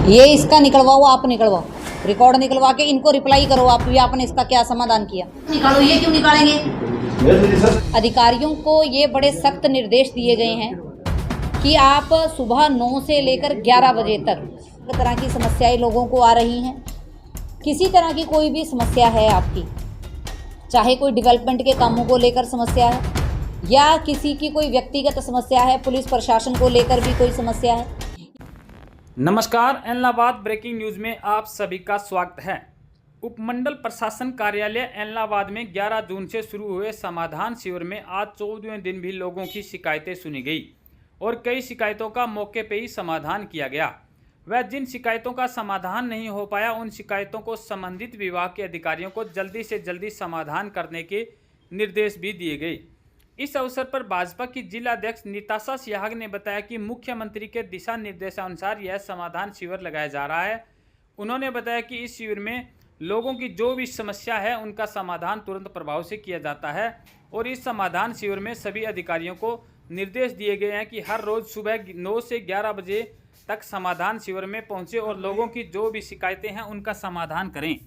ये इसका निकलवाओ, आप निकलवाओ, रिकॉर्ड निकलवा के इनको रिप्लाई करो आप भी, आपने इसका क्या समाधान किया। निकालो, ये क्यों निकालेंगे? अधिकारियों को ये बड़े सख्त निर्देश दिए गए हैं कि आप सुबह 9 से लेकर 11 बजे तक तरह की समस्याएं लोगों को आ रही हैं। किसी तरह की कोई भी समस्या है आपकी, चाहे कोई डेवलपमेंट के कामों को लेकर समस्या है या किसी की कोई व्यक्तिगत समस्या है, पुलिस प्रशासन को लेकर भी कोई समस्या है। नमस्कार, एलनाबाद ब्रेकिंग न्यूज़ में आप सभी का स्वागत है। उपमंडल प्रशासन कार्यालय एलनाबाद में 11 जून से शुरू हुए समाधान शिविर में आज 14वें दिन भी लोगों की शिकायतें सुनी गई और कई शिकायतों का मौके पर ही समाधान किया गया। वह जिन शिकायतों का समाधान नहीं हो पाया, उन शिकायतों को संबंधित विभाग के अधिकारियों को जल्दी से जल्दी समाधान करने के निर्देश भी दिए गए। इस अवसर पर भाजपा की जिला अध्यक्ष निताशा सिहाग ने बताया कि मुख्यमंत्री के दिशा निर्देशानुसार यह समाधान शिविर लगाया जा रहा है। उन्होंने बताया कि इस शिविर में लोगों की जो भी समस्या है उनका समाधान तुरंत प्रभाव से किया जाता है और इस समाधान शिविर में सभी अधिकारियों को निर्देश दिए गए हैं कि हर रोज़ सुबह 9 से 11 बजे तक समाधान शिविर में पहुंचे और लोगों की जो भी शिकायतें हैं उनका समाधान करें।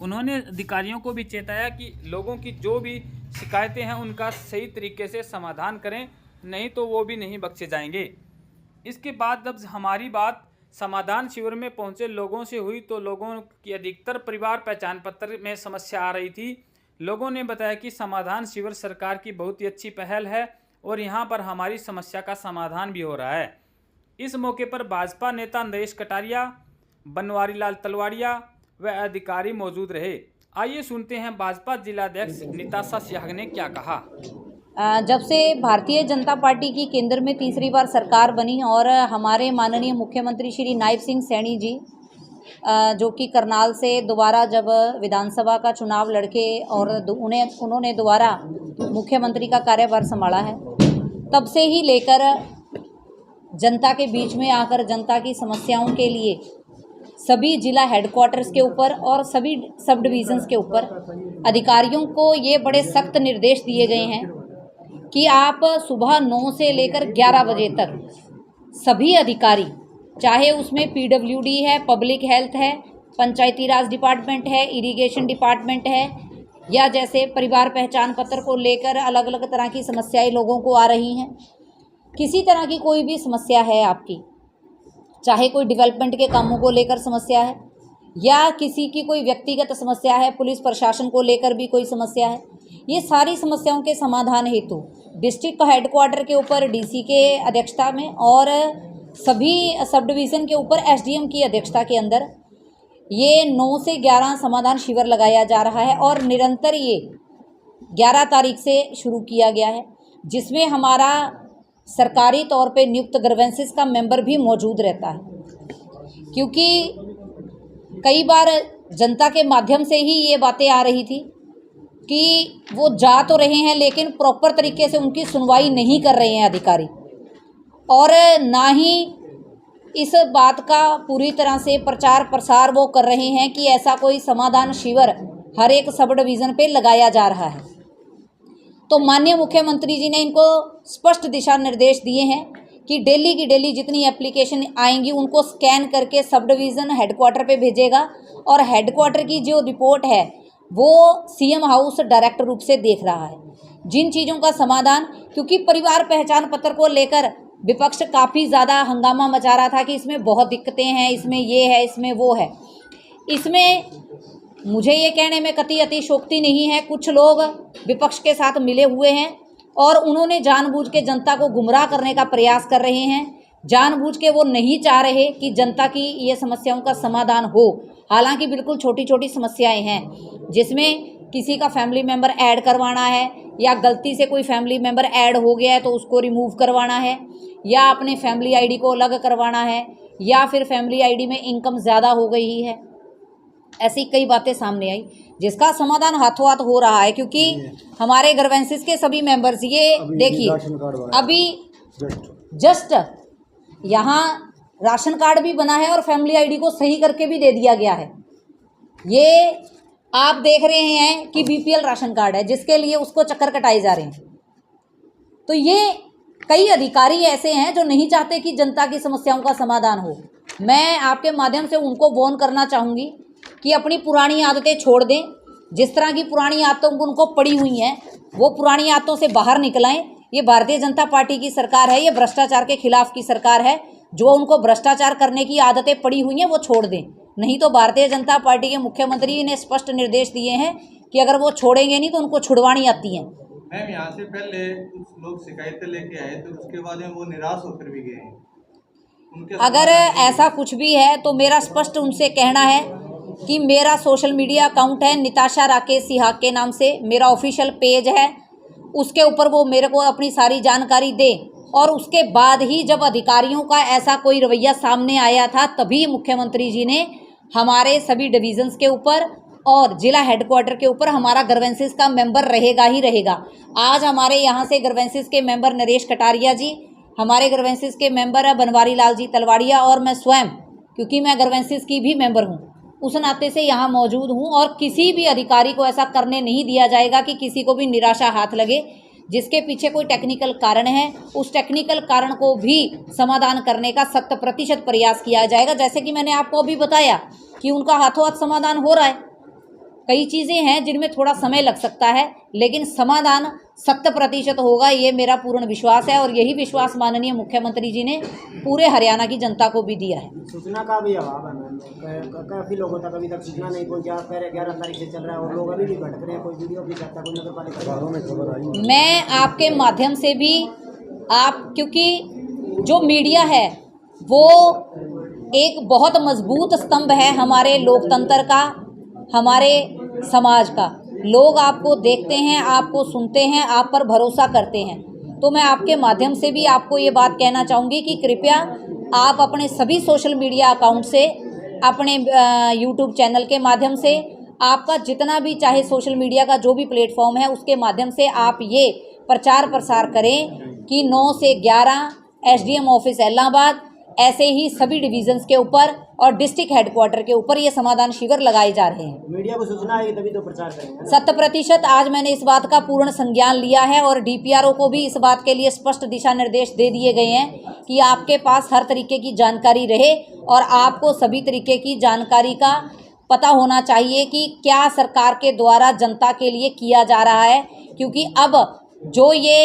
उन्होंने अधिकारियों को भी चेताया कि लोगों की जो भी शिकायतें हैं उनका सही तरीके से समाधान करें, नहीं तो वो भी नहीं बख्शे जाएंगे। इसके बाद जब हमारी बात समाधान शिविर में पहुंचे लोगों से हुई तो लोगों की अधिकतर परिवार पहचान पत्र में समस्या आ रही थी। लोगों ने बताया कि समाधान शिविर सरकार की बहुत ही अच्छी पहल है और यहाँ पर हमारी समस्या का समाधान भी हो रहा है। इस मौके पर भाजपा नेता नरेश कटारिया, बनवारी लाल तलवाड़िया व अधिकारी मौजूद रहे। आइए सुनते हैं भाजपा जिलाध्यक्ष निताशा सिहाग ने क्या कहा। जब से भारतीय जनता पार्टी की केंद्र में तीसरी बार सरकार बनी और हमारे माननीय मुख्यमंत्री श्री नायब सिंह सैनी जी जो कि करनाल से दोबारा जब विधानसभा का चुनाव लड़के और उन्होंने दोबारा मुख्यमंत्री का कार्यभार संभाला है, तब से ही लेकर जनता के बीच में आकर जनता की समस्याओं के लिए सभी जिला हेडक्वार्टर्स के ऊपर और सभी सब डिविजन्स के ऊपर अधिकारियों को ये बड़े सख्त निर्देश दिए गए हैं कि आप सुबह 9 से लेकर 11 बजे तक सभी अधिकारी, चाहे उसमें पीडब्ल्यूडी है, पब्लिक हेल्थ है, पंचायती राज डिपार्टमेंट है, इरिगेशन डिपार्टमेंट है, या जैसे परिवार पहचान पत्र को लेकर अलग अलग तरह की समस्याएं लोगों को आ रही हैं। किसी तरह की कोई भी समस्या है आपकी, चाहे कोई डेवलपमेंट के कामों को लेकर समस्या है या किसी की कोई व्यक्तिगत समस्या है, पुलिस प्रशासन को लेकर भी कोई समस्या है, ये सारी समस्याओं के समाधान हेतु डिस्ट्रिक्ट हेडक्वार्टर के ऊपर डीसी के अध्यक्षता में और सभी सब डिवीज़न के ऊपर एसडीएम की अध्यक्षता के अंदर ये 9 से 11 समाधान शिविर लगाया जा रहा है और निरंतर ये 11 तारीख से शुरू किया गया है, जिसमें हमारा सरकारी तौर पे नियुक्त ग्रीवेंसेस का मेंबर भी मौजूद रहता है। क्योंकि कई बार जनता के माध्यम से ही ये बातें आ रही थी कि वो जा तो रहे हैं लेकिन प्रॉपर तरीके से उनकी सुनवाई नहीं कर रहे हैं अधिकारी, और ना ही इस बात का पूरी तरह से प्रचार प्रसार वो कर रहे हैं कि ऐसा कोई समाधान शिविर हर एक सब डिवीज़न पे लगाया जा रहा है। तो माननीय मुख्यमंत्री जी ने इनको स्पष्ट दिशा निर्देश दिए हैं कि डेली की डेली जितनी एप्लीकेशन आएंगी उनको स्कैन करके सब डिवीज़न हेडक्वार्टर पे भेजेगा और हेडक्वार्टर की जो रिपोर्ट है वो सीएम हाउस डायरेक्ट रूप से देख रहा है। जिन चीज़ों का समाधान, क्योंकि परिवार पहचान पत्र को लेकर विपक्ष काफ़ी ज़्यादा हंगामा मचा रहा था कि इसमें बहुत दिक्कतें हैं, इसमें ये है, इसमें वो है। इसमें मुझे ये कहने में कतई अतिशयोक्ति नहीं है, कुछ लोग विपक्ष के साथ मिले हुए हैं और उन्होंने जानबूझ के जनता को गुमराह करने का प्रयास कर रहे हैं। जानबूझ के वो नहीं चाह रहे कि जनता की ये समस्याओं का समाधान हो। हालांकि बिल्कुल छोटी छोटी समस्याएं हैं जिसमें किसी का फैमिली मेम्बर ऐड करवाना है या गलती से कोई फैमिली मेम्बर ऐड हो गया है तो उसको रिमूव करवाना है, या अपने फैमिली आईडी को अलग करवाना है, या फिर फैमिली आईडी में इनकम ज़्यादा हो गई है। ऐसी कई बातें सामने आई जिसका समाधान हाथों हाथ हो रहा है, क्योंकि हमारे ग्रीवेंसेस के सभी मेंबर्स, ये देखिए अभी जस्ट यहाँ राशन कार्ड भी बना है और फैमिली आईडी को सही करके भी दे दिया गया है। ये आप देख रहे हैं कि बीपीएल राशन कार्ड है जिसके लिए उसको चक्कर कटाए जा रहे हैं। तो ये कई अधिकारी ऐसे हैं जो नहीं चाहते कि जनता की समस्याओं का समाधान हो। मैं आपके माध्यम से उनको वार्न करना चाहूँगी कि अपनी पुरानी आदतें छोड़ दें। जिस तरह की पुरानी आदतों उनको पड़ी हुई हैं वो पुरानी आदतों से बाहर निकल आएं। ये भारतीय जनता पार्टी की सरकार है, ये भ्रष्टाचार के खिलाफ की सरकार है। जो उनको भ्रष्टाचार करने की आदतें पड़ी हुई हैं वो छोड़ दें, नहीं तो भारतीय जनता पार्टी के मुख्यमंत्री ने स्पष्ट निर्देश दिए हैं कि अगर वो छोड़ेंगे नहीं तो उनको छुड़वानी आती हैं। मैम, यहाँ से पहले कुछ लोग शिकायतें लेके आए तो उसके बाद में वो निराश होकर भी गए हैं। उनके अगर ऐसा कुछ भी है तो मेरा स्पष्ट उनसे कहना है कि मेरा सोशल मीडिया अकाउंट है निताशा राकेश सिहाग के नाम से, मेरा ऑफिशियल पेज है, उसके ऊपर वो मेरे को अपनी सारी जानकारी दे। और उसके बाद ही जब अधिकारियों का ऐसा कोई रवैया सामने आया था तभी मुख्यमंत्री जी ने हमारे सभी डिविजन्स के ऊपर और जिला हेडक्वार्टर के ऊपर हमारा ग्रीवेंसेस का मेंबर रहेगा ही रहेगा। आज हमारे यहाँ से ग्रीवेंसेस के मेंबर नरेश कटारिया जी, हमारे ग्रीवेंसेस के मेंबर है बनवारी लाल जी तलवाड़िया, और मैं स्वयं, क्योंकि मैं ग्रीवेंसेस की भी मेंबर हूँ, उस नाते से यहाँ मौजूद हूँ। और किसी भी अधिकारी को ऐसा करने नहीं दिया जाएगा कि किसी को भी निराशा हाथ लगे। जिसके पीछे कोई टेक्निकल कारण है उस टेक्निकल कारण को भी समाधान करने का 100% प्रयास किया जाएगा। जैसे कि मैंने आपको अभी बताया कि उनका हाथों हाथ समाधान हो रहा है। कई चीज़ें हैं जिनमें थोड़ा समय लग सकता है लेकिन समाधान 100% होगा, ये मेरा पूर्ण विश्वास है। और यही विश्वास माननीय मुख्यमंत्री जी ने पूरे हरियाणा की जनता को भी दिया है। सूचना का भी अभाव है मैम, काफ़ी लोगों तक अभी तक सूचना नहीं पहुंची। आप कह रहे 11 तारीख से चल रहा है और लोग अभी भी भटक रहे हैं, कोई वीडियो भी करता है, कोई नगर पालिका। मैं आपके माध्यम से भी क्योंकि जो मीडिया है वो एक बहुत मजबूत स्तंभ है हमारे लोकतंत्र का, हमारे समाज का। लोग आपको देखते हैं, आपको सुनते हैं, आप पर भरोसा करते हैं। तो मैं आपके माध्यम से भी आपको ये बात कहना चाहूँगी कि कृपया आप अपने सभी सोशल मीडिया अकाउंट से, अपने यूट्यूब चैनल के माध्यम से, आपका जितना भी चाहे सोशल मीडिया का जो भी प्लेटफॉर्म है उसके माध्यम से आप ये प्रचार प्रसार करें कि 9 से 11 एसडीएम ऑफिस इलाहाबाद, ऐसे ही सभी डिविजन्स के ऊपर और डिस्ट्रिक्ट हेडक्वार्टर के ऊपर ये समाधान शिविर लगाए जा रहे हैं। मीडिया को सूचना आएगी तभी तो प्रचार करेंगे। 100% आज मैंने इस बात का पूर्ण संज्ञान लिया है और डीपीआरओ को भी इस बात के लिए स्पष्ट दिशा निर्देश दे दिए गए हैं कि आपके पास हर तरीके की जानकारी रहे और आपको सभी तरीके की जानकारी का पता होना चाहिए कि क्या सरकार के द्वारा जनता के लिए किया जा रहा है। क्योंकि अब जो ये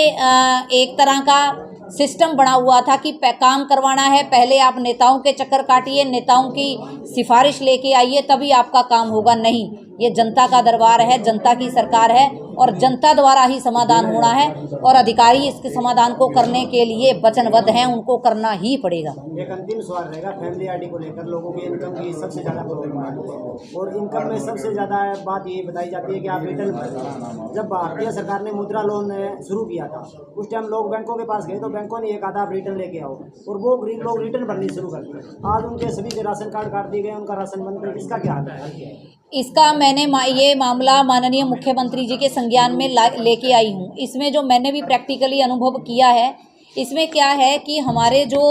एक तरह का सिस्टम बना हुआ था कि काम करवाना है, पहले आप नेताओं के चक्कर काटिए, नेताओं की सिफारिश लेके आइए तभी आपका काम होगा। नहीं, ये जनता का दरबार है, जनता की सरकार है और जनता द्वारा ही समाधान होना है और अधिकारी इसके समाधान को करने के लिए वचनबद्ध हैं, उनको करना ही पड़ेगा। एक अंतिम सवाल रहेगा, फैमिली आईडी को लेकर लोगों की इनकम की सबसे ज़्यादा प्रॉब्लम है और इनकम में सबसे ज़्यादा बात ये बताई जाती है कि आप रिटर्न भरें। जब भारतीय सरकार ने मुद्रा लोन शुरू किया था उस टाइम लोग बैंकों के पास गए तो बैंकों ने ये कहा था आप रिटर्न लेके आओ और वो गरीब लोग रिटर्न भरनी शुरू कर दिए। आज उनके सभी के राशन कार्ड काट दिए गए, उनका राशन बंद कर, इसका क्या हाल है? इसका मैंने ये मामला माननीय मुख्यमंत्री जी के संज्ञान में लेके आई हूँ। इसमें जो मैंने भी प्रैक्टिकली अनुभव किया है, इसमें क्या है कि हमारे जो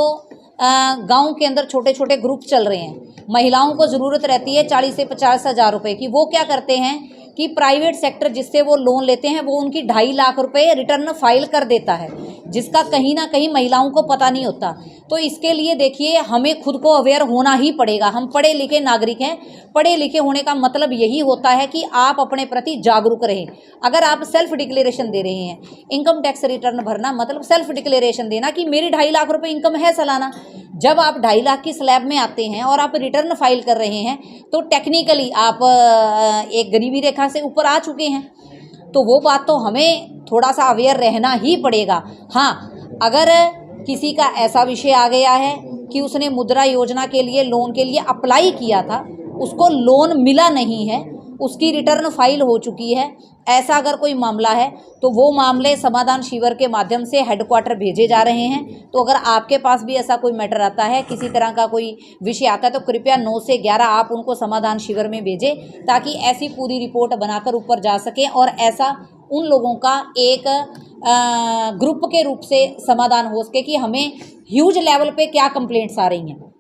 गांव के अंदर छोटे छोटे ग्रुप चल रहे हैं, महिलाओं को ज़रूरत रहती है 40 से 50 हज़ार रुपये की। वो क्या करते हैं कि प्राइवेट सेक्टर जिससे वो लोन लेते हैं वो उनकी 2.5 लाख रुपए रिटर्न फाइल कर देता है, जिसका कहीं ना कहीं महिलाओं को पता नहीं होता। तो इसके लिए देखिए हमें खुद को अवेयर होना ही पड़ेगा। हम पढ़े लिखे नागरिक हैं, पढ़े लिखे होने का मतलब यही होता है कि आप अपने प्रति जागरूक रहें। अगर आप सेल्फ डिक्लेरेशन दे रहे हैं, इनकम टैक्स रिटर्न भरना मतलब सेल्फ डिक्लेरेशन देना कि मेरी 2.5 लाख रुपए इनकम है सालाना। जब आप 2.5 लाख की स्लैब में आते हैं और आप रिटर्न फाइल कर रहे हैं तो टेक्निकली आप एक गरीबी रेखा से ऊपर आ चुके हैं। तो वो बात तो हमें थोड़ा सा अवेयर रहना ही पड़ेगा। हाँ, अगर किसी का ऐसा विषय आ गया है कि उसने मुद्रा योजना के लिए लोन के लिए अप्लाई किया था, उसको लोन मिला नहीं है, उसकी रिटर्न फाइल हो चुकी है, ऐसा अगर कोई मामला है तो वो मामले समाधान शिविर के माध्यम से हेडक्वार्टर भेजे जा रहे हैं। तो अगर आपके पास भी ऐसा कोई मैटर आता है, किसी तरह का कोई विषय आता है तो कृपया 9 से 11 आप उनको समाधान शिविर में भेजें ताकि ऐसी पूरी रिपोर्ट बनाकर ऊपर जा सकें और ऐसा उन लोगों का एक ग्रुप के रूप से समाधान हो सके कि हमें ह्यूज लेवल पे क्या कंप्लेंट्स आ रही हैं।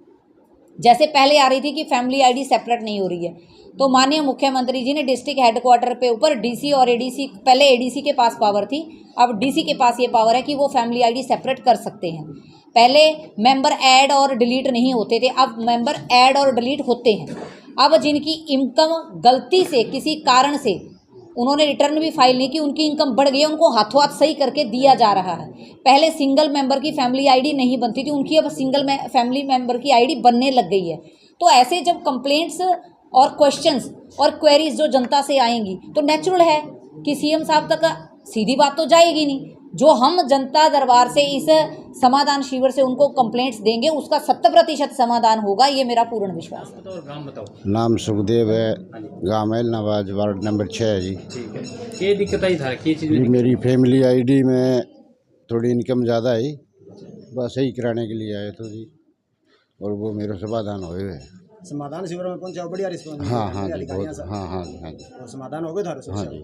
जैसे पहले आ रही थी कि फैमिली आईडी सेपरेट नहीं हो रही है, तो माननीय मुख्यमंत्री जी ने डिस्ट्रिक्ट हेडक्वार्टर पे ऊपर डीसी और एडीसी, पहले एडीसी के पास पावर थी, अब डीसी के पास ये पावर है कि वो फैमिली आईडी सेपरेट कर सकते हैं। पहले मेंबर ऐड और डिलीट नहीं होते थे, अब मेंबर ऐड और डिलीट होते हैं। अब जिनकी इनकम गलती से किसी कारण से उन्होंने रिटर्न भी फाइल नहीं की, उनकी इनकम बढ़ गई है, उनको हाथों हाथ सही करके दिया जा रहा है। पहले सिंगल मेंबर की फैमिली आईडी नहीं बनती थी, उनकी अब सिंगल फैमिली मेंबर की आईडी बनने लग गई है। तो ऐसे जब कंप्लेंट्स और क्वेश्चंस और क्वेरीज जो जनता से आएंगी तो नेचुरल है कि सीएम साहब तक सीधी बात तो जाएगी नहीं। जो हम जनता दरबार से इस समाधान शिविर से उनको कंप्लेंट्स देंगे उसका 100% समाधान होगा, ये मेरा पूर्ण विश्वास है। और नाम बताओ। नाम सुखदेव है, गाँव एलनाबाद, वार्ड नंबर 6 है जी। ठीक है, क्या दिक्कत आई था, क्या चीज़ जी में? मेरी फैमिली आईडी में थोड़ी इनकम ज़्यादा है, बस सही कराने के लिए आए तो जी, और वो मेरा समाधान हुए हुए। समाधान शिविर में पहुंचा, बढ़िया रिस्पॉन्स। हाँ हाँ जी, बहुत हाँ जी, और समाधान हो गया था। हाँ जी।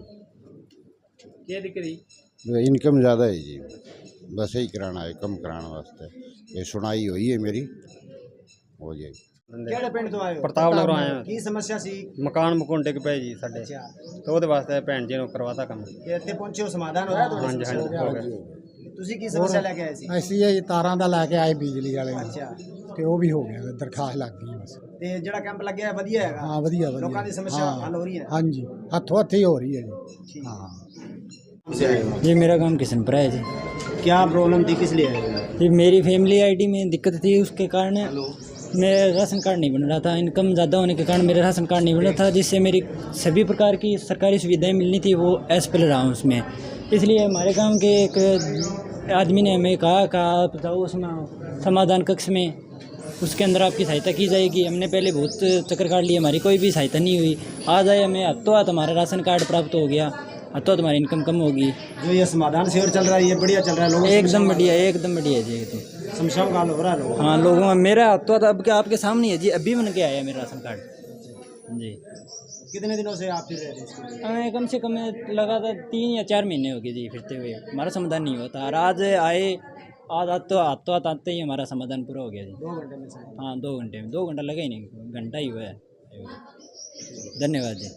क्या दिक्कत आई? तो इनकम ज़्यादा है जी, बस सही कराना है, कम कराने वास्ते ये सुनाई हुई है मेरी, हो जाएगी। ਕਿਹੜੇ ਪਿੰਡ ਤੋਂ ਆਏ ਹੋ? ਪ੍ਰਤਾਪ ਨਗਰੋਂ ਆਏ ਹਾਂ। ਕੀ ਸਮੱਸਿਆ ਸੀ? ਮਕਾਨ ਮਕੂਨ ਡਿੱਗ ਪਏ ਜੀ ਸਾਡੇ, ਅੱਛਾ, ਤੇ ਉਹਦੇ ਵਾਸਤੇ ਭੈਣ ਜੀ ਨੂੰ ਕਰਵਾਤਾ ਕੰਮ। ਤੇ ਇੱਥੇ ਪਹੁੰਚੇ ਹੋ, ਸਮਾਧਾਨ ਹੋਇਆ ਤੁਹਾਡੀ ਹਾਂਜੀ ਸਮੱਸਿਆ ਹਾਂਜੀ ਦਾ? ਹੋ ਗਿਆ। ਤੁਸੀਂ ਕੀ ਸਮੱਸਿਆ ਲੈ ਕੇ ਆਏ ਸੀ? ਅਸੀਂ ਇਹ ਤਾਰਾਂ ਦਾ ਲੈ ਕੇ ਆਏ ਬਿਜਲੀ ਵਾਲੇ ਨੂੰ, ਅੱਛਾ, ਤੇ ਉਹ ਵੀ ਹੋ ਗਿਆ, ਦਰਖਾਸਤ ਲੱਗ ਗਈ ਬਸ। ਤੇ ਜਿਹੜਾ ਕੈਂਪ ਲੱਗਿਆ ਹੈ ਵਧੀਆ ਹੈਗਾ? ਹਾਂ ਵਧੀਆ ਵਧੀਆ। ਲੋਕਾਂ ਦੀ ਸਮੱਸਿਆ ਹਾਂ, ਹੱਲ ਹੋ ਰਹੀ ਹੈ? ਹਾਂਜੀ, ਹੱਥੋਂ ਹੱਥੀ ਹੋ ਰਹੀ ਹੈ ਜੀ। ठीक। ਹਾਂ से आए हो? जी मेरा काम किशनपुरा है जी। क्या प्रॉब्लम थी, किस लिए आए हो? जी मेरी फैमिली आईडी में दिक्कत थी, उसके कारण मेरा राशन कार्ड नहीं बन रहा था। इनकम ज़्यादा होने के कारण मेरा राशन कार्ड नहीं बन रहा था, जिससे मेरी सभी प्रकार की सरकारी सुविधाएं मिलनी थी वो एसपीएल रहा हूँ उसमें। इसलिए हमारे गांव के एक आदमी ने हमें कहा आप जाओ उसमें समाधान कक्ष में, उसके अंदर आपकी सहायता की जाएगी। हमने पहले बहुत चक्कर काट लिए, हमारी कोई भी सहायता नहीं हुई। आज आए हमें हाथों हाथ हमारा राशन कार्ड प्राप्त हो गया, हाथों तुम्हारी इनकम कम होगी। जो ये समाधान शिविर चल रहा है ये बढ़िया चल रहा है? लोगों की एकदम बढ़िया, एकदम बढ़िया है जी एकदम। समस्याओं का हल हो रहा है लोगों? हाँ लोगों में मेरा हाथों हाथ अब क्या आपके सामने है जी, अभी बन के आया है मेरा राशन कार्ड जी। कितने दिनों से आप फिर रहे थे इसके लिए? हमें कम से कम लगातार 3 या 4 महीने हो गए जी फिरते हुए, हमारा समाधान नहीं होता। और आज आए, आज हाथों हाथ आते ही हमारा समाधान पूरा हो गया जी। 2 घंटे में से? हाँ 2 घंटे में, 2 घंटा लगा ही नहीं, घंटा ही हुआ है। धन्यवाद जी।